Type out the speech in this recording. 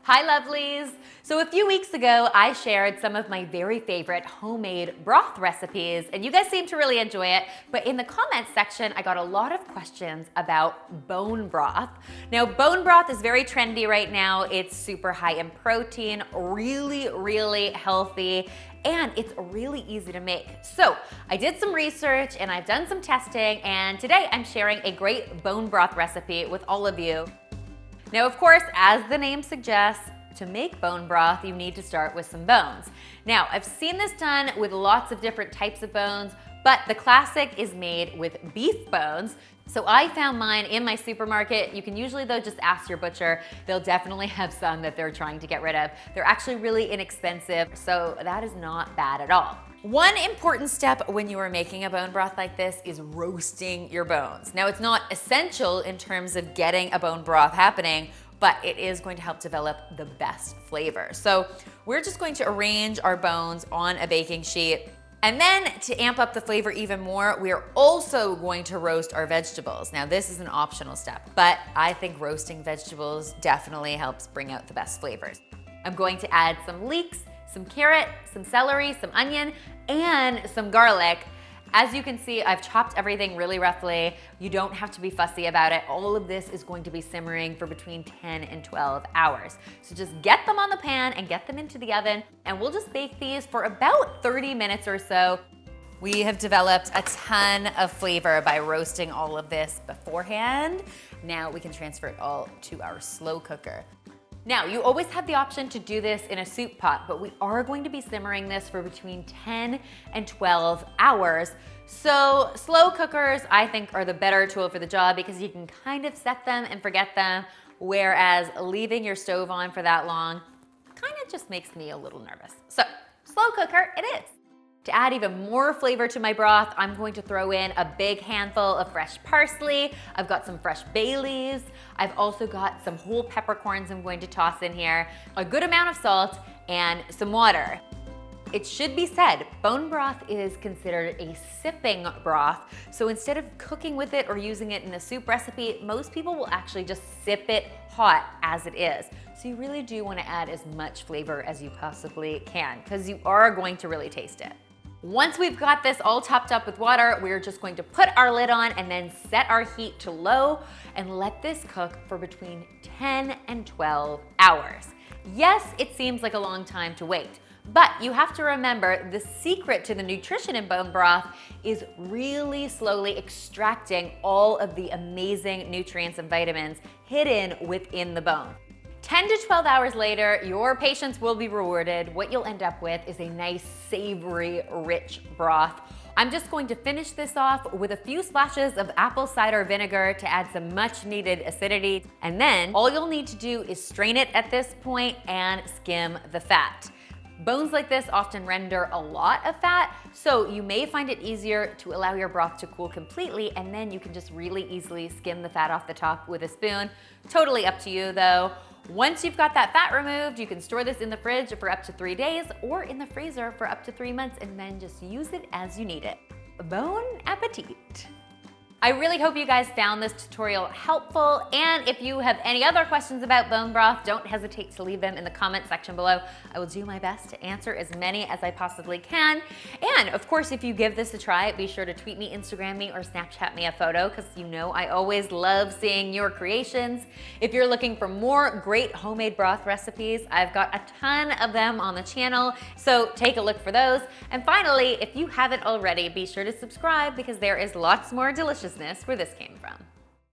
Hi lovelies! So a few weeks ago, I shared some of my very favorite homemade broth recipes, and you guys seem to really enjoy it, but in the comments section, I got a lot of questions about bone broth. Now, bone broth is very trendy right now. It's super high in protein, really healthy, and it's really easy to make. So I did some research and I've done some testing, and today I'm sharing a great bone broth recipe with all of you. Now, of course, as the name suggests, to make bone broth, you need to start with some bones. Now, I've seen this done with lots of different types of bones, but the classic is made with beef bones. So I found mine in my supermarket. You can usually, though, just ask your butcher. They'll definitely have some that they're trying to get rid of. They're actually really inexpensive, so that is not bad at all. One important step when you are making a bone broth like this is roasting your bones. Now, it's not essential in terms of getting a bone broth happening, but it is going to help develop the best flavor. So we're just going to arrange our bones on a baking sheet. And then to amp up the flavor even more, we are also going to roast our vegetables. Now, this is an optional step, but I think roasting vegetables definitely helps bring out the best flavors. I'm going to add some leeks, some carrot, some celery, some onion, and some garlic. As you can see, I've chopped everything really roughly. You don't have to be fussy about it. All of this is going to be simmering for between 10 and 12 hours. So just get them on the pan and get them into the oven, and we'll just bake these for about 30 minutes or so. We have developed a ton of flavor by roasting all of this beforehand. Now we can transfer it all to our slow cooker. Now, you always have the option to do this in a soup pot, but we are going to be simmering this for between 10 and 12 hours. So slow cookers, I think, are the better tool for the job because you can kind of set them and forget them, whereas leaving your stove on for that long kind of just makes me a little nervous. So slow cooker it is. To add even more flavor to my broth, I'm going to throw in a big handful of fresh parsley. I've got some fresh bay leaves. I've also got some whole peppercorns I'm going to toss in here, a good amount of salt, and some water. It should be said, bone broth is considered a sipping broth. So instead of cooking with it or using it in a soup recipe, most people will actually just sip it hot as it is. So you really do want to add as much flavor as you possibly can because you are going to really taste it. Once we've got this all topped up with water, we're just going to put our lid on and then set our heat to low and let this cook for between 10 and 12 hours. Yes, it seems like a long time to wait, but you have to remember the secret to the nutrition in bone broth is really slowly extracting all of the amazing nutrients and vitamins hidden within the bone. 10 to 12 hours later, your patience will be rewarded. What you'll end up with is a nice, savory, rich broth. I'm just going to finish this off with a few splashes of apple cider vinegar to add some much needed acidity. And then all you'll need to do is strain it at this point and skim the fat. Bones like this often render a lot of fat, so you may find it easier to allow your broth to cool completely, and then you can just really easily skim the fat off the top with a spoon. Totally up to you though. Once you've got that fat removed, you can store this in the fridge for up to 3 days or in the freezer for up to 3 months and then just use it as you need it. Bon appetit! I really hope you guys found this tutorial helpful, and if you have any other questions about bone broth, don't hesitate to leave them in the comment section below. I will do my best to answer as many as I possibly can. And of course, if you give this a try, be sure to tweet me, Instagram me, or Snapchat me a photo, because you know I always love seeing your creations. If you're looking for more great homemade broth recipes, I've got a ton of them on the channel, so take a look for those. And finally, if you haven't already, be sure to subscribe because there is lots more deliciousness where this came from.